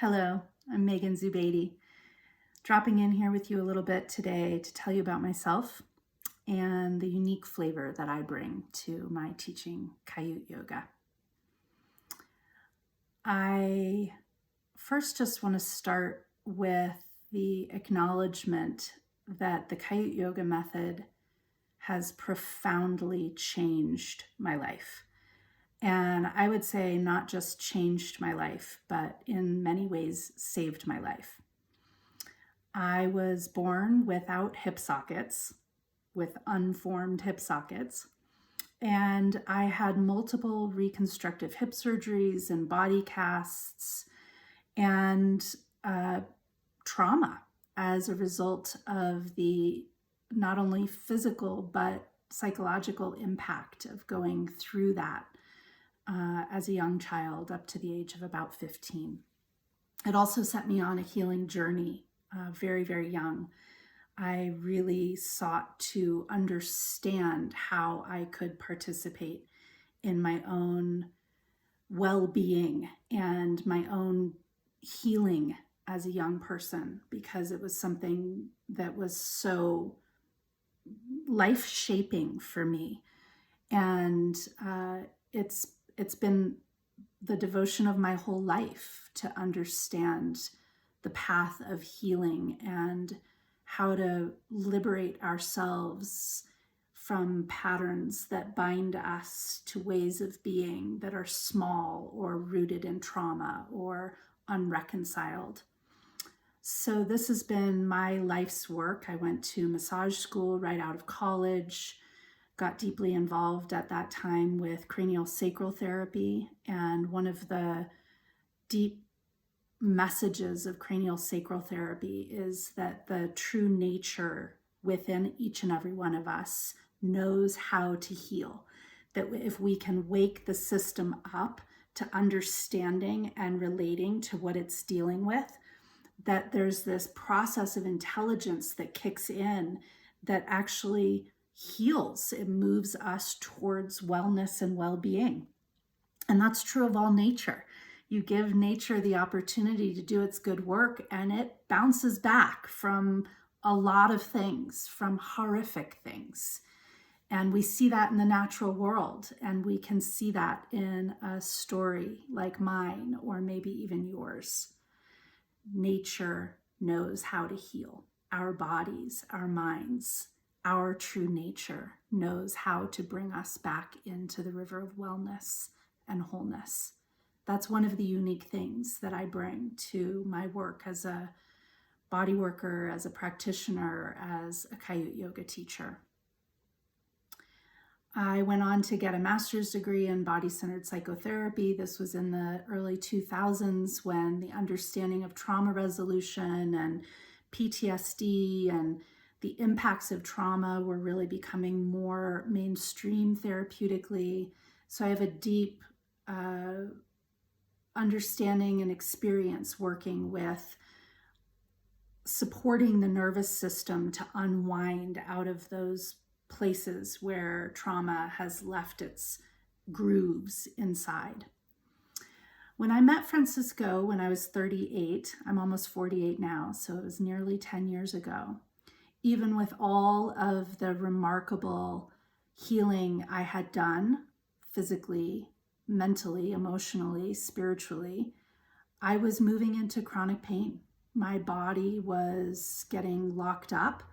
Hello, I'm Megan Zubeidi, dropping in here with you a little bit today to tell you about myself and the unique flavor that I bring to my teaching Kaiut yoga. I first just want to start with the acknowledgement that the Kaiut yoga method has profoundly changed my life. And I would say not just changed my life, but in many ways saved my life. I was born without hip sockets, with unformed hip sockets, and I had multiple reconstructive hip surgeries and body casts and trauma as a result of the not only physical but psychological impact of going through that as a young child up to the age of about 15. It also set me on a healing journey very, very young. I really sought to understand how I could participate in my own well-being and my own healing as a young person, because it was something that was so life-shaping for me. And it's been the devotion of my whole life to understand the path of healing and how to liberate ourselves from patterns that bind us to ways of being that are small or rooted in trauma or unreconciled. So this has been my life's work. I went to massage school right out of college, got deeply involved at that time with cranial sacral therapy. And one of the deep messages of cranial sacral therapy is that the true nature within each and every one of us knows how to heal. That if we can wake the system up to understanding and relating to what it's dealing with, that there's this process of intelligence that kicks in that actually heals. It moves us towards wellness and well-being. And that's true of all nature. You give nature the opportunity to do its good work, and it bounces back from a lot of things, from horrific things. And we see that in the natural world, and we can see that in a story like mine, or maybe even yours. Nature knows how to heal. Our bodies, our minds, our true nature knows how to bring us back into the river of wellness and wholeness. That's one of the unique things that I bring to my work as a body worker, as a practitioner, as a Kaiut yoga teacher. I went on to get a master's degree in body-centered psychotherapy. This was in the early 2000s when the understanding of trauma resolution and PTSD and the impacts of trauma were really becoming more mainstream therapeutically. So I have a deep understanding and experience working with supporting the nervous system to unwind out of those places where trauma has left its grooves inside. When I met Francisco when I was 38, I'm almost 48 now, so it was nearly 10 years ago. Even with all of the remarkable healing I had done physically, mentally, emotionally, spiritually, I was moving into chronic pain. My body was getting locked up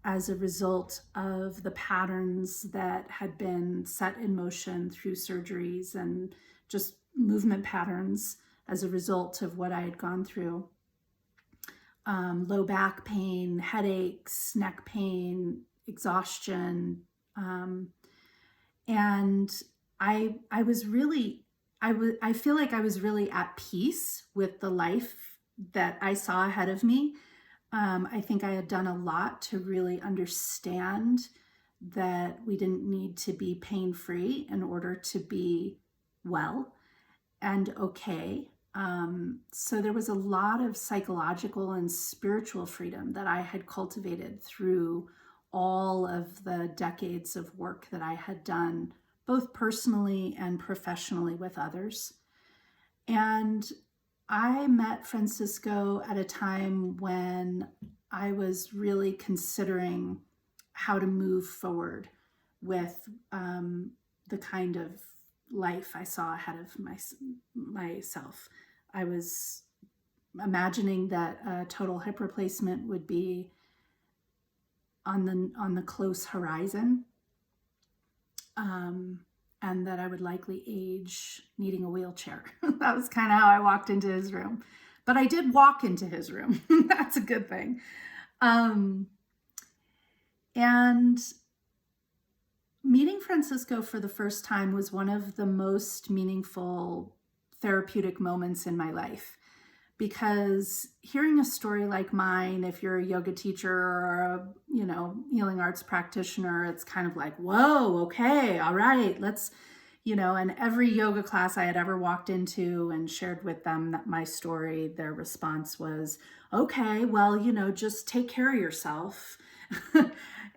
as a result of the patterns that had been set in motion through surgeries and just movement patterns as a result of what I had gone through. Low back pain, headaches, neck pain, exhaustion. And I feel like I was really at peace with the life that I saw ahead of me. I think I had done a lot to really understand that we didn't need to be pain-free in order to be well and okay. So there was a lot of psychological and spiritual freedom that I had cultivated through all of the decades of work that I had done, both personally and professionally with others. And I met Francisco at a time when I was really considering how to move forward with the kind of life I saw ahead of myself. I was imagining that a total hip replacement would be on the close horizon, and that I would likely age needing a wheelchair. That was kind of how I walked into his room. But I did walk into his room. That's a good thing. And meeting Francisco for the first time was one of the most meaningful therapeutic moments in my life, because hearing a story like mine, if you're a yoga teacher or a, healing arts practitioner, it's kind of like, whoa, okay, all right, let's, and every yoga class I had ever walked into and shared with them that my story, their response was, okay, well, just take care of yourself.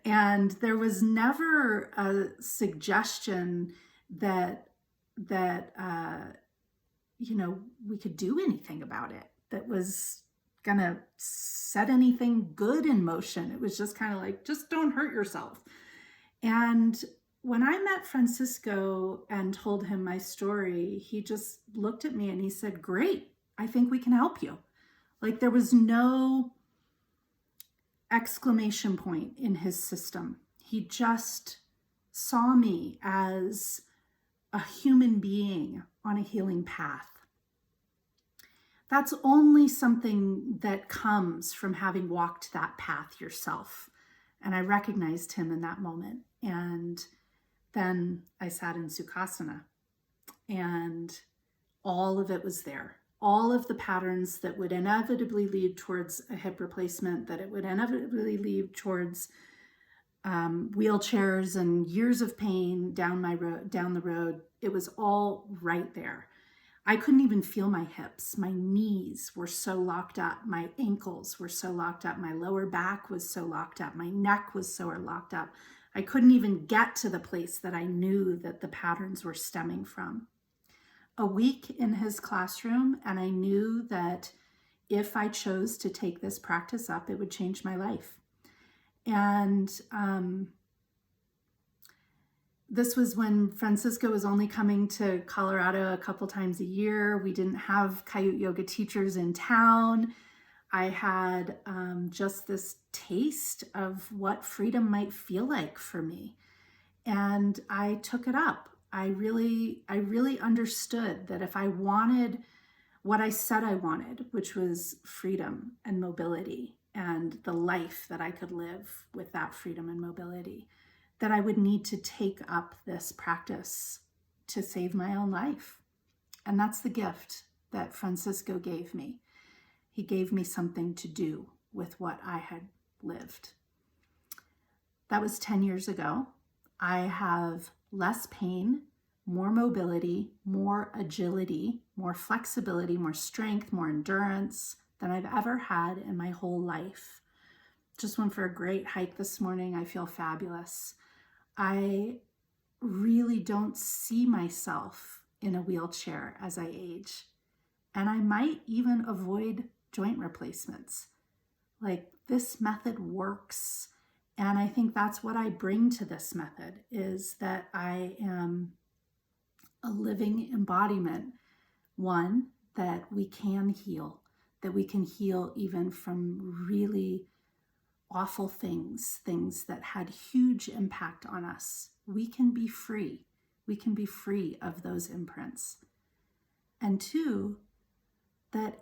And there was never a suggestion that we could do anything about it that was gonna set anything good in motion. It was just kind of like, just don't hurt yourself. And when I met Francisco and told him my story, he just looked at me and he said, great, I think we can help you. Like, there was no exclamation point in his system. He just saw me as a human being on a healing path. That's only something that comes from having walked that path yourself. And I recognized him in that moment. And then I sat in Sukhasana, and all of it was there. All of the patterns that would inevitably lead towards a hip replacement, that it would inevitably lead towards wheelchairs and years of pain down the road. It was all right there. I couldn't even feel my hips. My knees were so locked up. My ankles were so locked up. My lower back was so locked up. My neck was so locked up. I couldn't even get to the place that I knew that the patterns were stemming from. A week in his classroom, and I knew that if I chose to take this practice up, it would change my life. And this was when Francisco was only coming to Colorado a couple times a year. We didn't have Kaiut yoga teachers in town. I had just this taste of what freedom might feel like for me. And I took it up. I really understood that if I wanted what I said I wanted, which was freedom and mobility and the life that I could live with that freedom and mobility, that I would need to take up this practice to save my own life. And that's the gift that Francisco gave me. He gave me something to do with what I had lived. That was 10 years ago. I have less pain, more mobility, more agility, more flexibility, more strength, more endurance than I've ever had in my whole life. Just went for a great hike this morning. I feel fabulous. I really don't see myself in a wheelchair as I age. And I might even avoid joint replacements. Like, this method works. And I think that's what I bring to this method, is that I am a living embodiment. One, that we can heal, that we can heal even from really awful things that had huge impact on us. We can be free. We can be free of those imprints. And two, that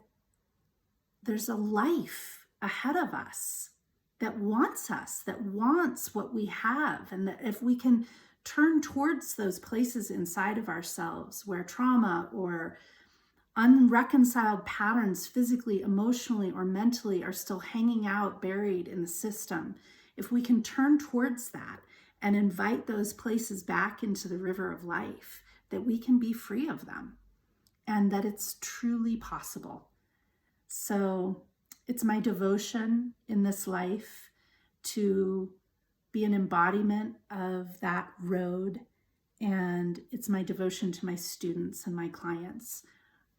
there's a life ahead of us that wants us, that wants what we have. And that if we can turn towards those places inside of ourselves where trauma or unreconciled patterns physically, emotionally, or mentally are still hanging out, buried in the system, if we can turn towards that and invite those places back into the river of life, that we can be free of them and that it's truly possible. So it's my devotion in this life to be an embodiment of that road. And it's my devotion to my students and my clients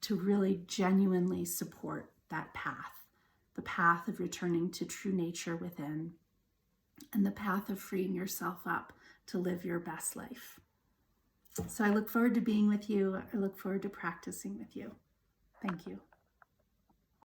to really genuinely support that path, the path of returning to true nature within, and the path of freeing yourself up to live your best life. So I look forward to being with you. I look forward to practicing with you. Thank you.